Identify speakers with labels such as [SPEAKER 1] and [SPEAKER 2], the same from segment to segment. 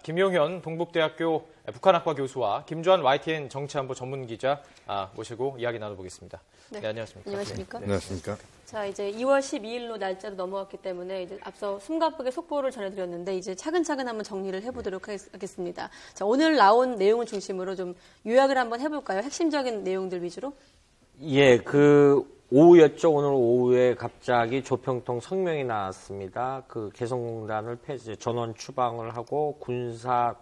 [SPEAKER 1] 김용현 동북대학교 북한학과 교수와 김주한 YTN 정치안보 전문기자 모시고 이야기 나눠보겠습니다. 네, 안녕하십니까.
[SPEAKER 2] 안녕하십니까.
[SPEAKER 3] 네. 안녕하십니까.
[SPEAKER 2] 자, 이제 2월 12일로 날짜로 넘어갔기 때문에 이제 앞서 숨가쁘게 속보를 전해드렸는데 이제 차근차근 한번 정리를 해보도록 하겠습니다. 자, 오늘 나온 내용을 중심으로 좀 요약을 한번 해볼까요? 핵심적인 내용들 위주로.
[SPEAKER 4] 예, 오후였죠. 오늘 오후에 갑자기 조평통 성명이 나왔습니다. 개성공단을 전원 추방을 하고 군사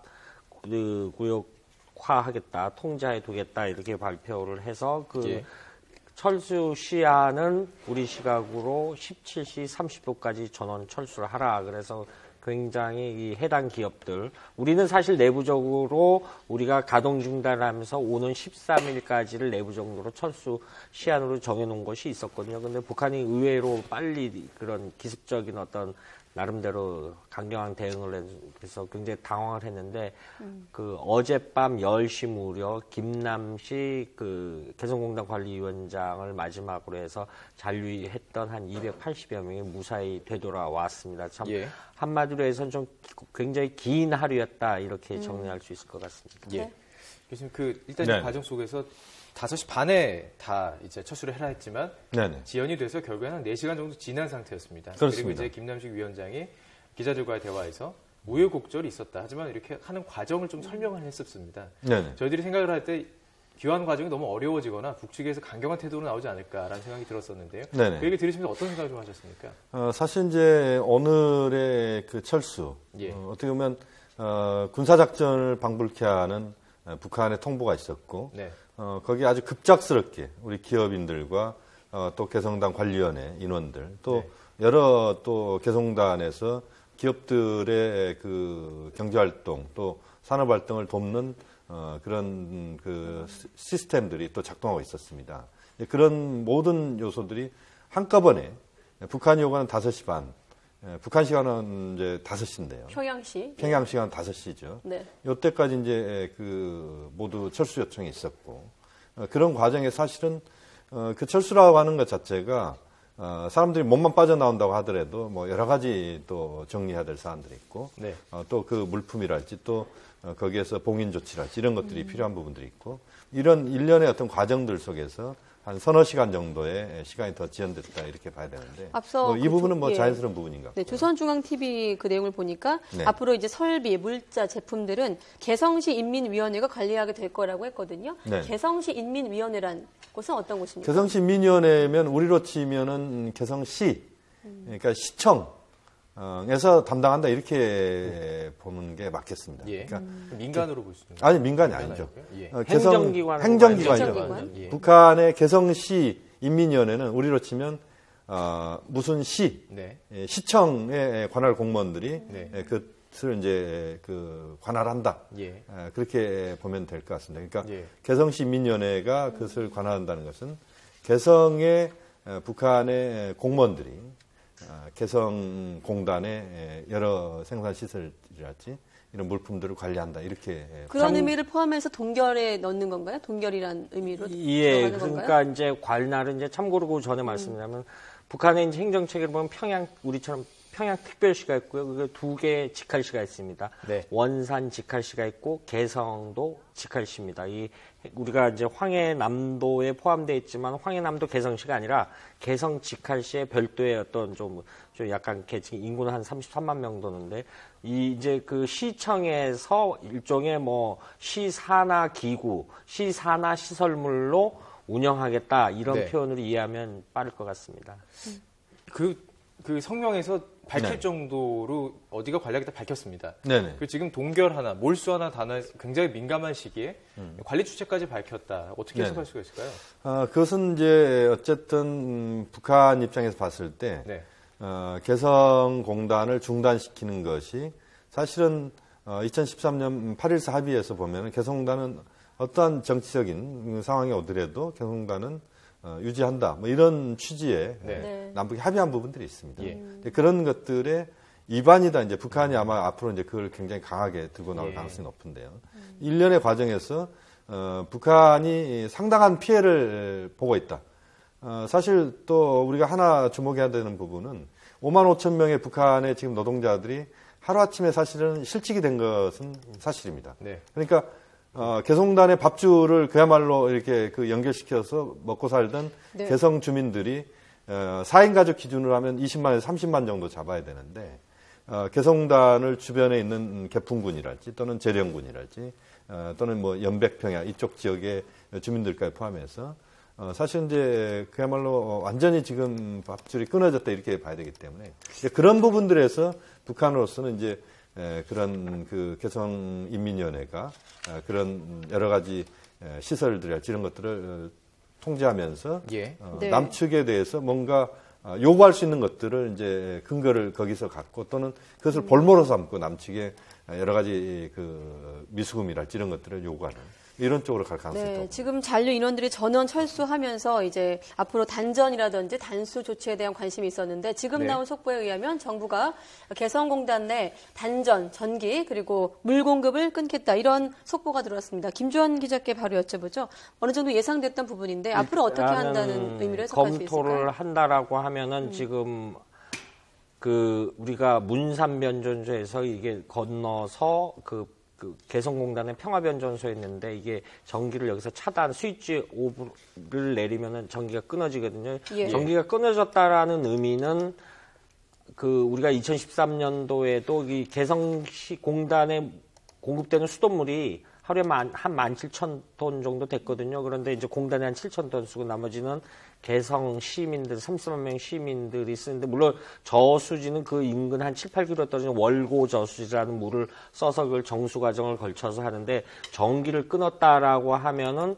[SPEAKER 4] 구역화하겠다, 통제해 두겠다 이렇게 발표를 해서 철수 시한은 우리 시각으로 17시 30분까지 전원 철수를 하라. 그래서 굉장히 이 해당 기업들, 우리는 사실 내부적으로 우리가 가동 중단을 하면서 오는 13일까지를 내부적으로 철수 시한으로 정해놓은 것이 있었거든요. 근데 북한이 의외로 빨리 그런 기습적인 어떤 나름대로 강경한 대응을 해서 굉장히 당황을 했는데 어젯밤 10시 무렵 김남식 개성공단 관리위원장을 마지막으로 해서 잔류했던 한 280여 명이 무사히 되돌아왔습니다. 참 한마디로 해서는 좀 굉장히 긴 하루였다 이렇게 정리할 수 있을 것 같습니다.
[SPEAKER 1] 예. 교수님 일단 이 과정 속에서 5시 반에 다 이제 철수를 해라 했지만 지연이 돼서 결국에는 한 4시간 정도 지난 상태였습니다.
[SPEAKER 3] 그렇습니다.
[SPEAKER 1] 그리고 이제 김남식 위원장이 기자들과의 대화에서 우여곡절이 있었다. 하지만 이렇게 하는 과정을 좀 설명을 했었습니다. 저희들이 생각을 할 때 귀환 과정이 너무 어려워지거나 북측에서 강경한 태도로 나오지 않을까라는 생각이 들었었는데요. 그 얘기 들으시면서 어떤 생각을 좀 하셨습니까?
[SPEAKER 3] 사실 이제 오늘의 철수, 어떻게 보면 군사작전을 방불케 하는 북한의 통보가 있었고 거기에 아주 급작스럽게 우리 기업인들과 또 개성단 관리위원회 인원들 또 여러 또 개성단에서 기업들의 경제활동 또 산업활동을 돕는 그런 시스템들이 또 작동하고 있었습니다. 그런 모든 요소들이 한꺼번에 북한이 요구하는 5시 반, 북한 시간은 이제 5시인데요. 평양 시간 5시죠. 요때까지 이제 모두 철수 요청이 있었고, 그런 과정에 사실은 철수라고 하는 것 자체가 사람들이 몸만 빠져나온다고 하더라도 뭐 여러 가지 또 정리해야 될 사안들이 있고, 또 물품이랄지 또 거기에서 봉인 조치랄지 이런 것들이 필요한 부분들이 있고, 이런 일련의 어떤 과정들 속에서 한 서너 시간 정도의 시간이 더 지연됐다 이렇게 봐야 되는데
[SPEAKER 2] 앞서
[SPEAKER 3] 이 부분은 자연스러운 부분인가?
[SPEAKER 2] 조선중앙TV 내용을 보니까 앞으로 이제 설비, 물자, 제품들은 개성시 인민위원회가 관리하게 될 거라고 했거든요. 개성시 인민위원회란 곳은 어떤 곳입니까?
[SPEAKER 3] 개성시 인민위원회면 우리로 치면은 개성시, 그러니까 시청에서 담당한다 이렇게 보는 게 맞겠습니다.
[SPEAKER 1] 그러니까 민간으로 볼 수 있는
[SPEAKER 3] 아니 민간이 아니죠.
[SPEAKER 4] 행정기관이죠.
[SPEAKER 3] 북한의 개성시 인민위원회는 우리로 치면 무슨 시청의 관할 공무원들이 그것을 이제 관할한다. 그렇게 보면 될 것 같습니다. 그러니까 개성시 인민위원회가 그것을 관할한다는 것은 개성의 북한의 공무원들이 개성공단의 여러 생산시설이랄지 이런 물품들을 관리한다. 이렇게.
[SPEAKER 2] 그런 의미를 포함해서 동결에 넣는 건가요? 동결이란 의미로?
[SPEAKER 4] 그러니까 건가요? 이제 관할은 이제 참고로 그 전에 말씀드리면 북한의 이제 행정체계를 보면 우리처럼 평양특별시가 있고요. 그게 2개의 직할시가 있습니다. 원산 직할시가 있고 개성도 직할시입니다. 우리가 이제 황해남도에 포함되어 있지만 황해남도 개성시가 아니라 개성 직할시의 별도의 어떤 좀 약간 인구는 한 33만 명 도는데 이제 시청에서 일종의 시산하 기구, 시산하 시설물로 운영하겠다 이런 표현으로 이해하면 빠를 것 같습니다.
[SPEAKER 1] 그 성명에서 밝힐 정도로 어디가 관리하겠다 밝혔습니다. 지금 동결 하나, 몰수 하나 단어에 굉장히 민감한 시기에 관리 주체까지 밝혔다. 어떻게 해석할 수가 있을까요?
[SPEAKER 3] 그것은 이제 어쨌든 북한 입장에서 봤을 때 개성공단을 중단시키는 것이 사실은 2013년 8.14 합의에서 보면 개성공단은 어떠한 정치적인 상황이 오더라도 개성공단은 유지한다. 이런 취지의 남북이 합의한 부분들이 있습니다. 그런 것들의 위반이다. 이제 북한이 아마 앞으로 이제 그걸 굉장히 강하게 들고 나올 가능성이 높은데요. 일련의 과정에서 북한이 상당한 피해를 보고 있다. 사실 또 우리가 하나 주목해야 되는 부분은 5만 5천 명의 북한의 지금 노동자들이 하루아침에 사실은 실직이 된 것은 사실입니다. 네. 그러니까 개성공단의 밥줄을 그야말로 이렇게 그 연결시켜서 먹고 살던 네. 개성 주민들이 4인 가족 기준으로 하면 20만에서 30만 정도 잡아야 되는데 개성공단을 주변에 있는 개풍군이랄지 또는 재령군이랄지 또는 뭐 연백평야 이쪽 지역의 주민들까지 포함해서 사실 이제 그야말로 완전히 지금 밥줄이 끊어졌다 이렇게 봐야 되기 때문에 그런 부분들에서 북한으로서는 이제 그런 그 개성인민위원회가 그런 여러 가지 시설들이랄지 이런 것들을 통제하면서 예. 네. 남측에 대해서 뭔가 요구할 수 있는 것들을 이제 근거를 거기서 갖고 또는 그것을 볼모로 삼고 남측에 여러 가지 그 미수금이랄지 이런 것들을 요구하는 이런 쪽으로 갈 가능성이 있다고.
[SPEAKER 2] 네, 지금 잔류 인원들이 전원 철수하면서 이제 앞으로 단전이라든지 단수 조치에 대한 관심이 있었는데 지금 네. 나온 속보에 의하면 정부가 개성공단 내 단전, 전기 그리고 물 공급을 끊겠다 이런 속보가 들어왔습니다. 김주원 기자께 바로 여쭤보죠. 어느 정도 예상됐던 부분인데 앞으로 어떻게 한다는 의미로 해석할 수 있을까요?
[SPEAKER 4] 검토를 한다라고 하면은 지금 그 우리가 문산변전소에서 이게 건너서 그 개성공단의 평화변전소에 있는데 이게 전기를 여기서 차단 스위치 오프를 내리면은 전기가 끊어지거든요. 예. 전기가 끊어졌다라는 의미는 그 우리가 2013년도에도 이 개성시 공단에 공급되는 수돗물이 하루에 한 17,000톤 정도 됐거든요. 그런데 이제 공단에 한 7,000톤 쓰고 나머지는 개성 시민들, 30만 명 시민들이 쓰는데, 물론 저수지는 그 인근 한 7, 8km 떨어진 월고 저수지라는 물을 써서 그걸 정수 과정을 걸쳐서 하는데, 전기를 끊었다라고 하면은,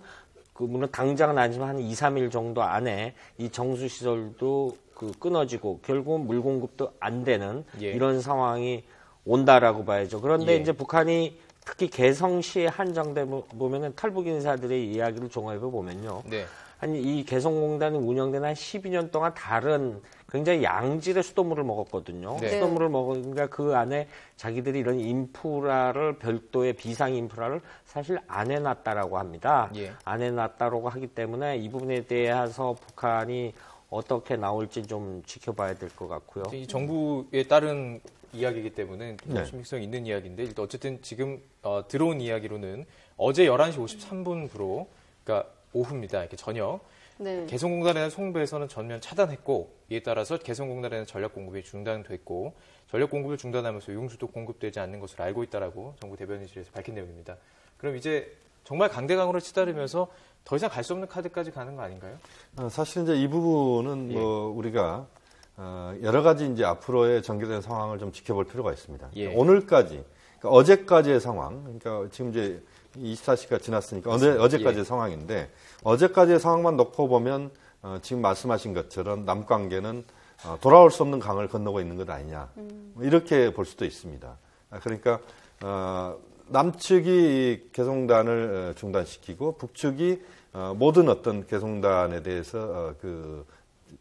[SPEAKER 4] 그 물론 당장은 아니지만 한 2, 3일 정도 안에 이 정수 시설도 그 끊어지고, 결국은 물 공급도 안 되는 예. 이런 상황이 온다라고 봐야죠. 그런데 예. 이제 북한이 특히 개성시에 한정돼 보면은 탈북 인사들의 이야기를 종합해 보면요. 네. 아니 이 개성공단이 운영된 한 12년 동안 다른 굉장히 양질의 수돗물을 먹었거든요. 네. 수돗물을 먹으니까 그 안에 자기들이 이런 인프라를 별도의 비상 인프라를 사실 안 해놨다라고 합니다. 예. 안 해놨다라고 하기 때문에 이 부분에 대해서 북한이 어떻게 나올지 좀 지켜봐야 될 것 같고요.
[SPEAKER 1] 이 정부에 따른 이야기이기 때문에 좀 신빙성 있는 이야기인데 일단 어쨌든 지금 들어온 이야기로는 어제 11시 53분부로 그러니까 오후입니다. 이렇게 저녁 네. 개성공단에 대한 송부에서는 전면 차단했고 이에 따라서 개성공단에 대한 전력 공급이 중단됐고 전력 공급을 중단하면서 용수도 공급되지 않는 것으로 알고 있다라고 정부 대변인실에서 밝힌 내용입니다. 그럼 이제 정말 강대강으로 치달으면서 더 이상 갈 수 없는 카드까지 가는 거 아닌가요?
[SPEAKER 3] 사실 이제 이 부분은 예. 뭐 우리가 여러 가지 이제 앞으로의 전개된 상황을 좀 지켜볼 필요가 있습니다. 예. 오늘까지, 그러니까 어제까지의 상황, 그러니까 지금 이제 24시가 지났으니까 어제까지의 예. 상황인데 어제까지의 상황만 놓고 보면 지금 말씀하신 것처럼 남관계는 돌아올 수 없는 강을 건너고 있는 것 아니냐 이렇게 볼 수도 있습니다. 그러니까 남측이 개성공단을 중단시키고 북측이 모든 어떤 개성공단에 대해서 그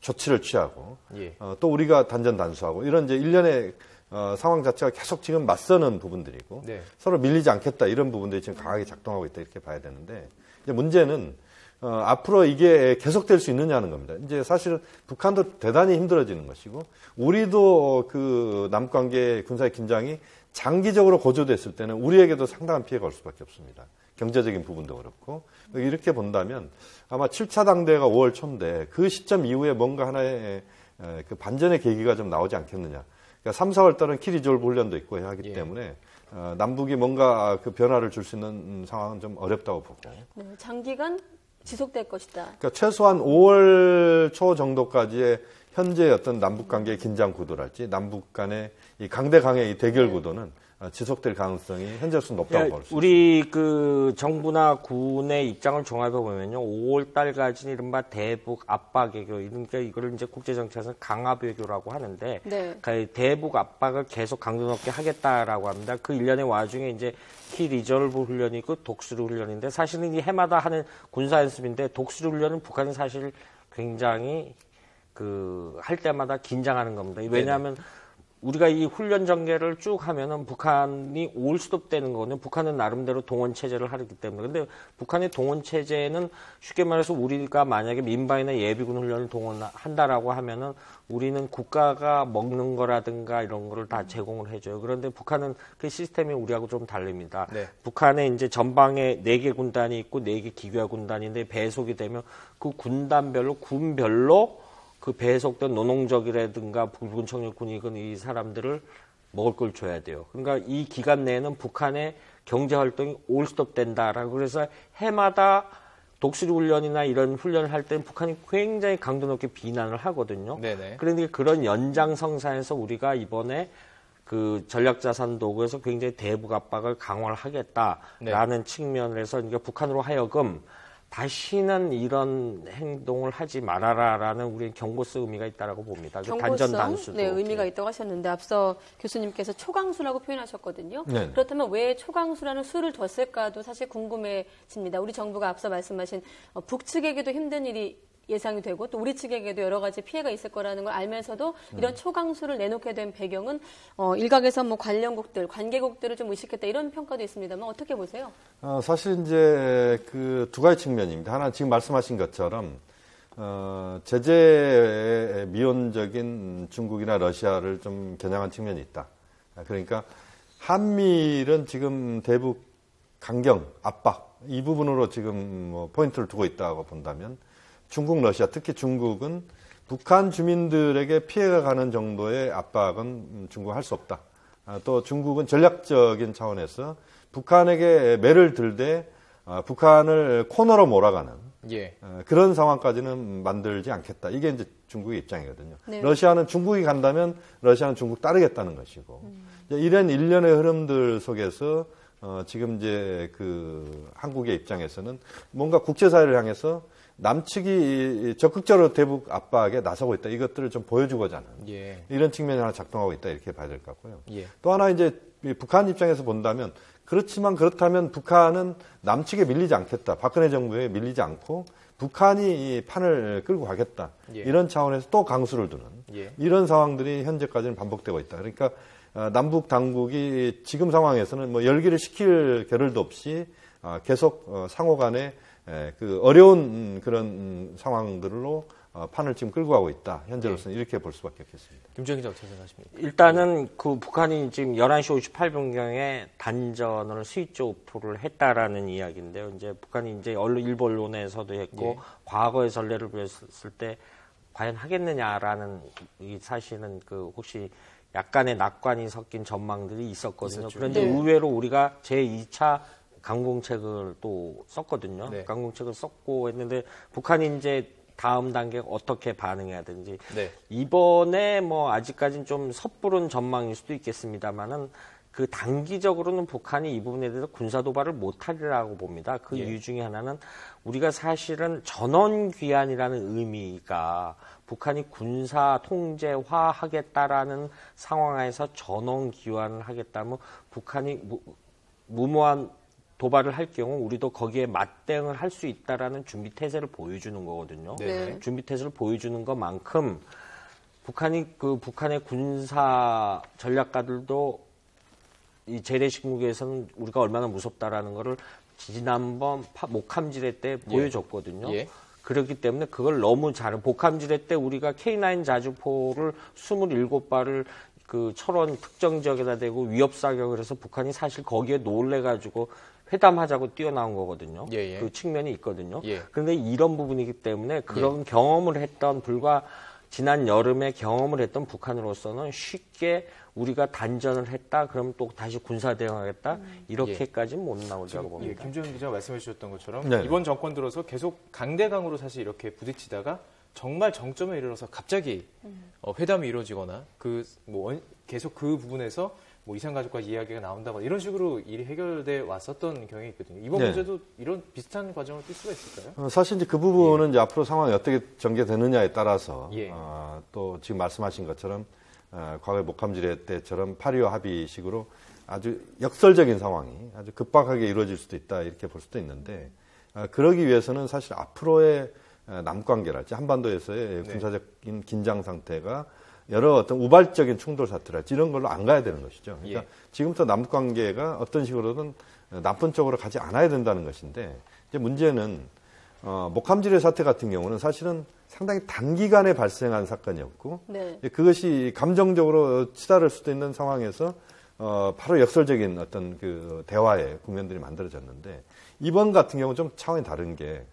[SPEAKER 3] 조치를 취하고 예. 또 우리가 단전 단수하고 이런 이제 일련의 상황 자체가 계속 지금 맞서는 부분들이고 네. 서로 밀리지 않겠다 이런 부분들이 지금 강하게 작동하고 있다 이렇게 봐야 되는데 이제 문제는 앞으로 이게 계속될 수 있느냐는 겁니다. 이제 사실은 북한도 대단히 힘들어지는 것이고 우리도 그 남관계 군사의 긴장이 장기적으로 고조됐을 때는 우리에게도 상당한 피해가 올 수밖에 없습니다. 경제적인 부분도 그렇고 이렇게 본다면 아마 7차 당대가 5월 초인데 그 시점 이후에 뭔가 하나의 그 반전의 계기가 좀 나오지 않겠느냐. 그러니까 3, 4월 달은 키리졸브 훈련도 있고 하기 예. 때문에 남북이 뭔가 그 변화를 줄 수 있는 상황은 좀 어렵다고 보고.
[SPEAKER 2] 네, 장기간 지속될 것이다.
[SPEAKER 3] 그러니까 최소한 5월 초 정도까지의 현재 어떤 남북 관계의 긴장 구도랄지 남북 간의 이 강대강의 이 대결 구도는 지속될 가능성이 현재로서 높다고 볼 수 있습니다.
[SPEAKER 4] 우리 그 정부나 군의 입장을 종합해 보면요, 5월 달까지 이른바 대북 압박 외교, 그러니까 이거를 이제 국제정치에서는 강압 외교라고 하는데, 네. 그 대북 압박을 계속 강도 높게 하겠다라고 합니다. 그 일련의 와중에 이제 키 리저브 훈련이 있고 독수리 훈련인데, 사실은 이 해마다 하는 군사 연습인데 독수리 훈련은 북한은 사실 굉장히 할 때마다 긴장하는 겁니다. 왜냐하면 우리가 이 훈련 전개를 쭉 하면은 북한이 올스톱되는 거는 북한은 나름대로 동원 체제를 하기 때문에. 근데 북한의 동원 체제는 쉽게 말해서 우리가 만약에 민방위나 예비군 훈련을 동원한다라고 하면은 우리는 국가가 먹는 거라든가 이런 거를 다 제공을 해줘요. 그런데 북한은 그 시스템이 우리하고 좀 다릅니다. 네. 북한에 이제 전방에 4개 군단이 있고 4개 기교화 군단인데 배속이 되면 그 군단별로 군별로 그 배속된 노농적이라든가 붉은 청년군이건 이 사람들을 먹을 걸 줘야 돼요. 그러니까 이 기간 내에는 북한의 경제 활동이 올스톱 된다라고 그래서 해마다 독수리 훈련이나 이런 훈련을 할 때는 북한이 굉장히 강도 높게 비난을 하거든요. 네네. 그런데 그런 연장성상에서 우리가 이번에 그 전략자산 도구에서 굉장히 대북 압박을 강화를 하겠다라는 네. 측면에서 그러니까 북한으로 하여금 다시는 이런 행동을 하지 말아라라는 우리는 경고성 의미가 있다라고 봅니다. 단전 단수도.
[SPEAKER 2] 네, 의미가 있다고 하셨는데 앞서 교수님께서 초강수라고 표현하셨거든요. 네. 그렇다면 왜 초강수라는 수를 뒀을까도 사실 궁금해집니다. 우리 정부가 앞서 말씀하신 북측에게도 힘든 일이 예상이 되고 또 우리 측에게도 여러 가지 피해가 있을 거라는 걸 알면서도 이런 초강수를 내놓게 된 배경은 일각에서 뭐 관련국들, 관계국들을 좀 의식했다 이런 평가도 있습니다만 어떻게 보세요?
[SPEAKER 3] 사실 이제 그 두 가지 측면입니다. 하나 지금 말씀하신 것처럼 제재에 미온적인 중국이나 러시아를 좀 겨냥한 측면이 있다. 그러니까 한미일은 지금 대북 강경, 압박 이 부분으로 지금 뭐 포인트를 두고 있다고 본다면 중국, 러시아, 특히 중국은 북한 주민들에게 피해가 가는 정도의 압박은 중국은 할 수 없다. 또 중국은 전략적인 차원에서 북한에게 매를 들되 북한을 코너로 몰아가는 예. 그런 상황까지는 만들지 않겠다. 이게 이제 중국의 입장이거든요. 네. 러시아는 중국이 간다면 러시아는 중국 따르겠다는 것이고 이런 일련의 흐름들 속에서 지금 이제 그 한국의 입장에서는 뭔가 국제사회를 향해서 남측이 적극적으로 대북 압박에 나서고 있다. 이것들을 좀 보여주고자 하는 예. 이런 측면이 하나 작동하고 있다. 이렇게 봐야 될 것 같고요. 예. 또 하나 이제 북한 입장에서 본다면 그렇다면 북한은 남측에 밀리지 않겠다. 박근혜 정부에 밀리지 않고 북한이 이 판을 끌고 가겠다. 예. 이런 차원에서 또 강수를 두는 예. 이런 상황들이 현재까지는 반복되고 있다. 그러니까 남북 당국이 지금 상황에서는 뭐 열기를 식힐 겨를도 없이 계속 상호 간에 그 어려운 그런 상황들로 판을 지금 끌고 가고 있다. 현재로서는 이렇게 볼 수밖에 없겠습니다.
[SPEAKER 1] 김정희 기자 어떻게 생각하십니까?
[SPEAKER 4] 일단은 그 북한이 지금 11시 58분경에 단전을 스위치오프를 했다라는 이야기인데요. 이제 북한이 이제 일부 언론에서도 했고 과거의 전례를 보였을 때 과연 하겠느냐라는 이 사실은 그 혹시 약간의 낙관이 섞인 전망들이 있었거든요. 있었죠. 그런데 의외로 우리가 제2차 강공책을 또 썼거든요. 네. 강공책을 썼고 했는데 북한이 이제 다음 단계 어떻게 반응해야 되는지 네. 이번에 뭐 아직까지는 좀 섣부른 전망일 수도 있겠습니다만은 그 단기적으로는 북한이 이 부분에 대해서 군사 도발을 못하리라고 봅니다. 그 이유 중에 하나는 우리가 사실은 전원 귀환이라는 의미가 북한이 군사 통제화하겠다라는 상황에서 전원 귀환을 하겠다면 북한이 무모한 도발을 할 경우 우리도 거기에 맞대응을 할 수 있다라는 준비 태세를 보여주는 거거든요. 네. 준비 태세를 보여주는 것만큼 북한의 군사 전략가들도 이 재래식무기에서는 우리가 얼마나 무섭다라는 거를 지난번 목함지뢰 때 보여줬거든요. 예. 그렇기 때문에 그걸 너무 목함지뢰 때 우리가 K9 자주포를 27발을 그 철원 특정 지역에다 대고 위협 사격을 해서 북한이 사실 거기에 놀래가지고 회담하자고 뛰어나온 거거든요. 예. 그 측면이 있거든요. 예. 그런데 이런 부분이기 때문에 그런 경험을 했던 지난 여름에 경험을 했던 북한으로서는 쉽게 우리가 단전을 했다, 그럼 또 다시 군사 대응하겠다, 이렇게까지는 못 나오자고 봅니다.
[SPEAKER 1] 김정은 기자가 말씀해 주셨던 것처럼 이번 정권 들어서 계속 강대강으로 사실 이렇게 부딪히다가 정말 정점에 이르러서 갑자기 회담이 이루어지거나 계속 그 부분에서 뭐 이산가족과 이야기가 나온다거나 이런 식으로 일이 해결돼 왔었던 경향이 있거든요. 이번 문제도 이런 비슷한 과정을 띌 수가 있을까요?
[SPEAKER 3] 사실 이제 그 부분은 이제 앞으로 상황이 어떻게 전개되느냐에 따라서 또 지금 말씀하신 것처럼 과거의 목함지뢰 때처럼 8.25 합의식으로 아주 역설적인 상황이 아주 급박하게 이루어질 수도 있다 이렇게 볼 수도 있는데 그러기 위해서는 사실 앞으로의 남관계랄지 한반도에서의 군사적인 긴장 상태가 여러 어떤 우발적인 충돌 사태랄지 이런 걸로 안 가야 되는 것이죠. 그러니까
[SPEAKER 1] 예.
[SPEAKER 3] 지금부터 남북 관계가 어떤 식으로든 나쁜 쪽으로 가지 않아야 된다는 것인데 이제 문제는 목함지뢰 사태 같은 경우는 사실은 상당히 단기간에 발생한 사건이었고
[SPEAKER 2] 네.
[SPEAKER 3] 그것이 감정적으로 치달을 수도 있는 상황에서 바로 역설적인 어떤 그 대화의 국면들이 만들어졌는데 이번 같은 경우는 좀 차원이 다른 게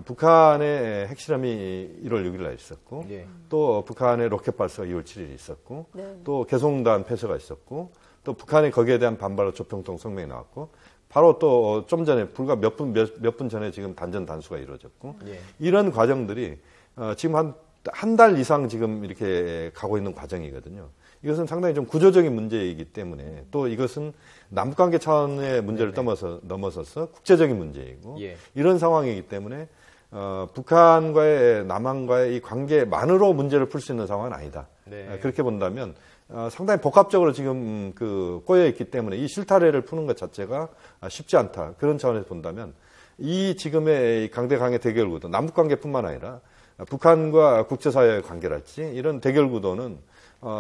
[SPEAKER 3] 북한의 핵실험이 1월 6일 날 있었고
[SPEAKER 1] 예.
[SPEAKER 3] 또 북한의 로켓 발사가 2월 7일 있었고
[SPEAKER 2] 네.
[SPEAKER 3] 또 개성공단 폐쇄가 있었고 또 북한이 거기에 대한 반발로 조평통 성명이 나왔고 바로 또 좀 전에 불과 몇 분 전에 지금 단전 단수가 이루어졌고
[SPEAKER 1] 예.
[SPEAKER 3] 이런 과정들이 지금 한 달 이상 지금 이렇게 가고 있는 과정이거든요. 이것은 상당히 좀 구조적인 문제이기 때문에 또 이것은 남북관계 차원의 문제를 넘어서서 국제적인 문제이고
[SPEAKER 1] 예.
[SPEAKER 3] 이런 상황이기 때문에 북한과의 남한과의 이 관계만으로 문제를 풀 수 있는 상황은 아니다.
[SPEAKER 1] 네.
[SPEAKER 3] 그렇게 본다면 상당히 복합적으로 지금 꼬여 있기 때문에 이 실타래를 푸는 것 자체가 쉽지 않다. 그런 차원에서 본다면 이 지금의 강대강의 대결 구도, 남북 관계뿐만 아니라 북한과 국제사회의 관계랄지 이런 대결 구도는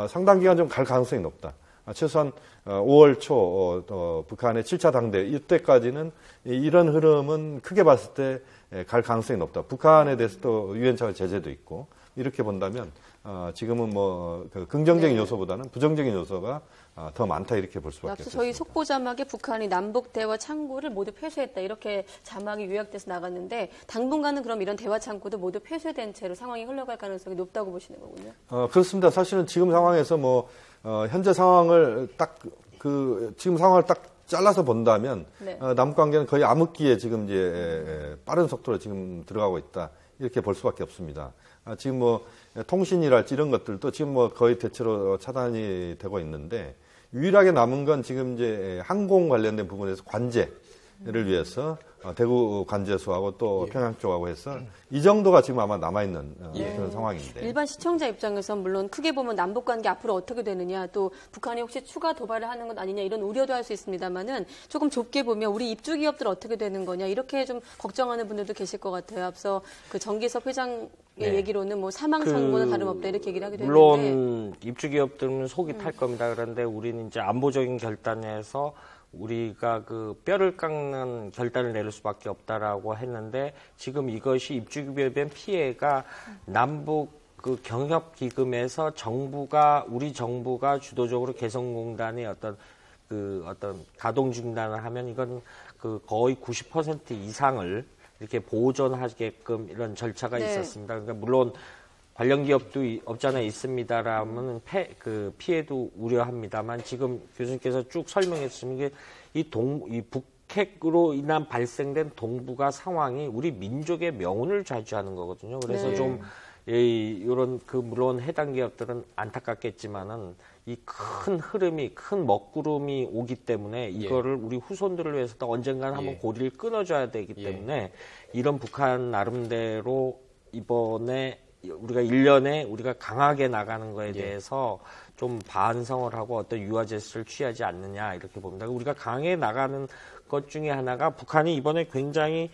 [SPEAKER 3] 상당 기간 좀 갈 가능성이 높다. 최소한 5월 초 북한의 7차 당대 이때까지는 이런 흐름은 크게 봤을 때 갈 가능성이 높다. 북한에 대해서 또 유엔차의 제재도 있고 이렇게 본다면 지금은 뭐 긍정적인 요소보다는 부정적인 요소가 더 많다 이렇게 볼 수밖에 없습니다.
[SPEAKER 2] 저희 속보 자막에 북한이 남북 대화 창구를 모두 폐쇄했다 이렇게 자막이 요약돼서 나갔는데 당분간은 그럼 이런 대화 창구도 모두 폐쇄된 채로 상황이 흘러갈 가능성이 높다고 보시는 거군요.
[SPEAKER 3] 그렇습니다. 사실은 지금 상황에서 현재 상황을 지금 상황을 딱 잘라서 본다면
[SPEAKER 2] 네.
[SPEAKER 3] 남북 관계는 거의 암흑기에 지금 이제 빠른 속도로 지금 들어가고 있다 이렇게 볼 수밖에 없습니다. 지금 통신이랄지 이런 것들도 지금 거의 대체로 차단이 되고 있는데 유일하게 남은 건 지금 이제 항공 관련된 부분에서 관제를 위해서 대구 관제소하고 또 평양 쪽하고 해서 이 정도가 지금 아마 남아있는 그런 상황인데.
[SPEAKER 2] 일반 시청자 입장에서 물론 크게 보면 남북 관계 앞으로 어떻게 되느냐 또 북한이 혹시 추가 도발을 하는 것 아니냐 이런 우려도 할 수 있습니다만은 조금 좁게 보면 우리 입주 기업들 어떻게 되는 거냐 이렇게 좀 걱정하는 분들도 계실 것 같아요. 앞서 그 정기섭 회장의 얘기로는 사망 선고는 다름없다 이렇게 얘기를 하기도
[SPEAKER 4] 물론
[SPEAKER 2] 했는데.
[SPEAKER 4] 물론 입주 기업들은 속이 탈 겁니다. 그런데 우리는 이제 안보적인 결단에서 우리가 뼈를 깎는 결단을 내릴 수밖에 없다라고 했는데 지금 이것이 입주기업의 피해가 남북 경협 기금에서 우리 정부가 주도적으로 개성공단의 어떤 가동 중단을 하면 이건 거의 90% 이상을 이렇게 보존하게끔 이런 절차가 있었습니다. 그러니까 물론 관련 기업도 없지 않아 있습니다라면 피해도 우려합니다만 지금 교수님께서 쭉 설명해 주신 게 이 북핵으로 인한 발생된 동북아 상황이 우리 민족의 명운을 좌지하는 거거든요. 그래서 이런 물론 해당 기업들은 안타깝겠지만은 이 큰 흐름이 큰 먹구름이 오기 때문에 이거를 우리 후손들을 위해서도 언젠가는 한번 고리를 끊어줘야 되기 때문에 이런 북한 나름대로 이번에 우리가 1년에 우리가 강하게 나가는 거에 대해서 좀 반성을 하고 어떤 유화 제스처를 취하지 않느냐 이렇게 봅니다. 우리가 강하게 나가는 것 중에 하나가 북한이 이번에 굉장히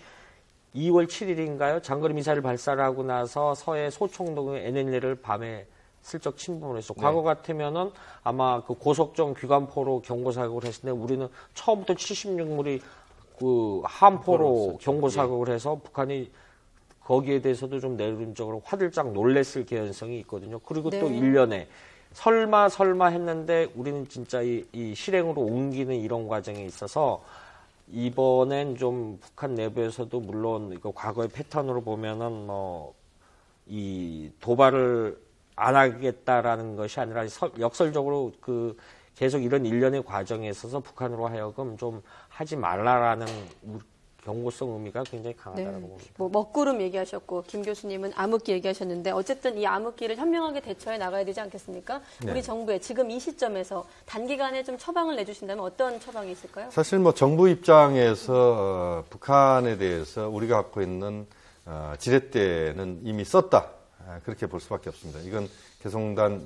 [SPEAKER 4] 2월 7일인가요? 장거리 미사일 발사를 하고 나서 서해 소총동의 NLL을 밤에 슬쩍 침범을 했어. 과거 같으면은 아마 고속정 귀관포로 경고사격을 했을 때 우리는 처음부터 76물이 함포로 경고사격을 해서 북한이 거기에 대해서도 좀 내림적으로 화들짝 놀랬을 개연성이 있거든요. 그리고 또 1년에 설마 했는데 우리는 진짜 이 실행으로 옮기는 이런 과정에 있어서 이번엔 좀 북한 내부에서도 물론 이거 과거의 패턴으로 보면은 이 도발을 안 하겠다라는 것이 아니라 역설적으로 계속 이런 일련의 과정에 있어서 북한으로 하여금 좀 하지 말라라는 경고성 의미가 굉장히 강하다고 봅니다.
[SPEAKER 2] 먹구름 얘기하셨고 김 교수님은 암흑기 얘기하셨는데 어쨌든 이 암흑기를 현명하게 대처해 나가야 되지 않겠습니까? 우리 정부에 지금 이 시점에서 단기간에 좀 처방을 내주신다면 어떤 처방이 있을까요?
[SPEAKER 3] 사실 정부 입장에서 북한에 대해서 우리가 갖고 있는 지렛대는 이미 썼다. 그렇게 볼 수밖에 없습니다. 이건 개성공단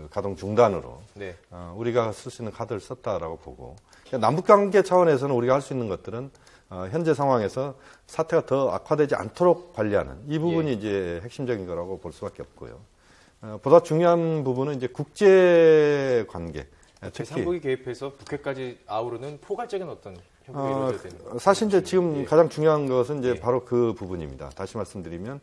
[SPEAKER 3] 가동 중단으로 우리가 쓸 수 있는 카드를 썼다라고 보고 남북관계 차원에서는 우리가 할 수 있는 것들은 현재 상황에서 사태가 더 악화되지 않도록 관리하는 이 부분이 이제 핵심적인 거라고 볼 수밖에 없고요. 보다 중요한 부분은 이제 국제 관계.
[SPEAKER 1] 제3국이 개입해서 북핵까지 아우르는 포괄적인 어떤 협의가 이루어져야 되는 거죠.
[SPEAKER 3] 사실 이제 지금 가장 중요한 것은 이제 바로 그 부분입니다. 다시 말씀드리면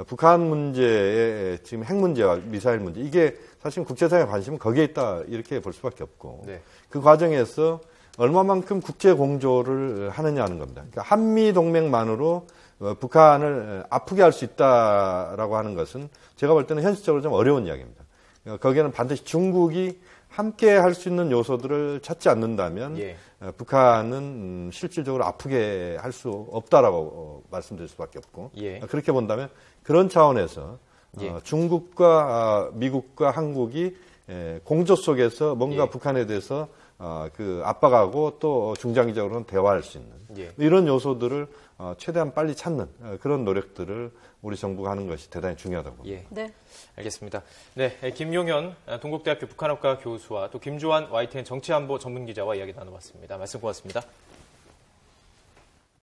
[SPEAKER 3] 북한 문제의 지금 핵 문제와 미사일 문제 이게 사실 국제사회의 관심은 거기에 있다 이렇게 볼 수밖에 없고 그 과정에서 얼마만큼 국제 공조를 하느냐 하는 겁니다. 그러니까 한미 동맹만으로 북한을 아프게 할 수 있다라고 하는 것은 제가 볼 때는 현실적으로 좀 어려운 이야기입니다. 거기에는 반드시 중국이 함께 할 수 있는 요소들을 찾지 않는다면 북한은 실질적으로 아프게 할 수 없다라고 말씀드릴 수밖에 없고 그렇게 본다면 그런 차원에서 중국과 미국과 한국이 공조 속에서 뭔가 북한에 대해서 그 압박하고 또 중장기적으로는 대화할 수 있는 이런 요소들을 최대한 빨리 찾는 그런 노력들을 우리 정부가 하는 것이 대단히 중요하다고 봅니다.
[SPEAKER 2] 네.
[SPEAKER 1] 알겠습니다. 네, 김용현 동국대학교 북한학과 교수와 또 김조한 YTN 정치안보 전문기자와 이야기 나눠봤습니다. 말씀 고맙습니다.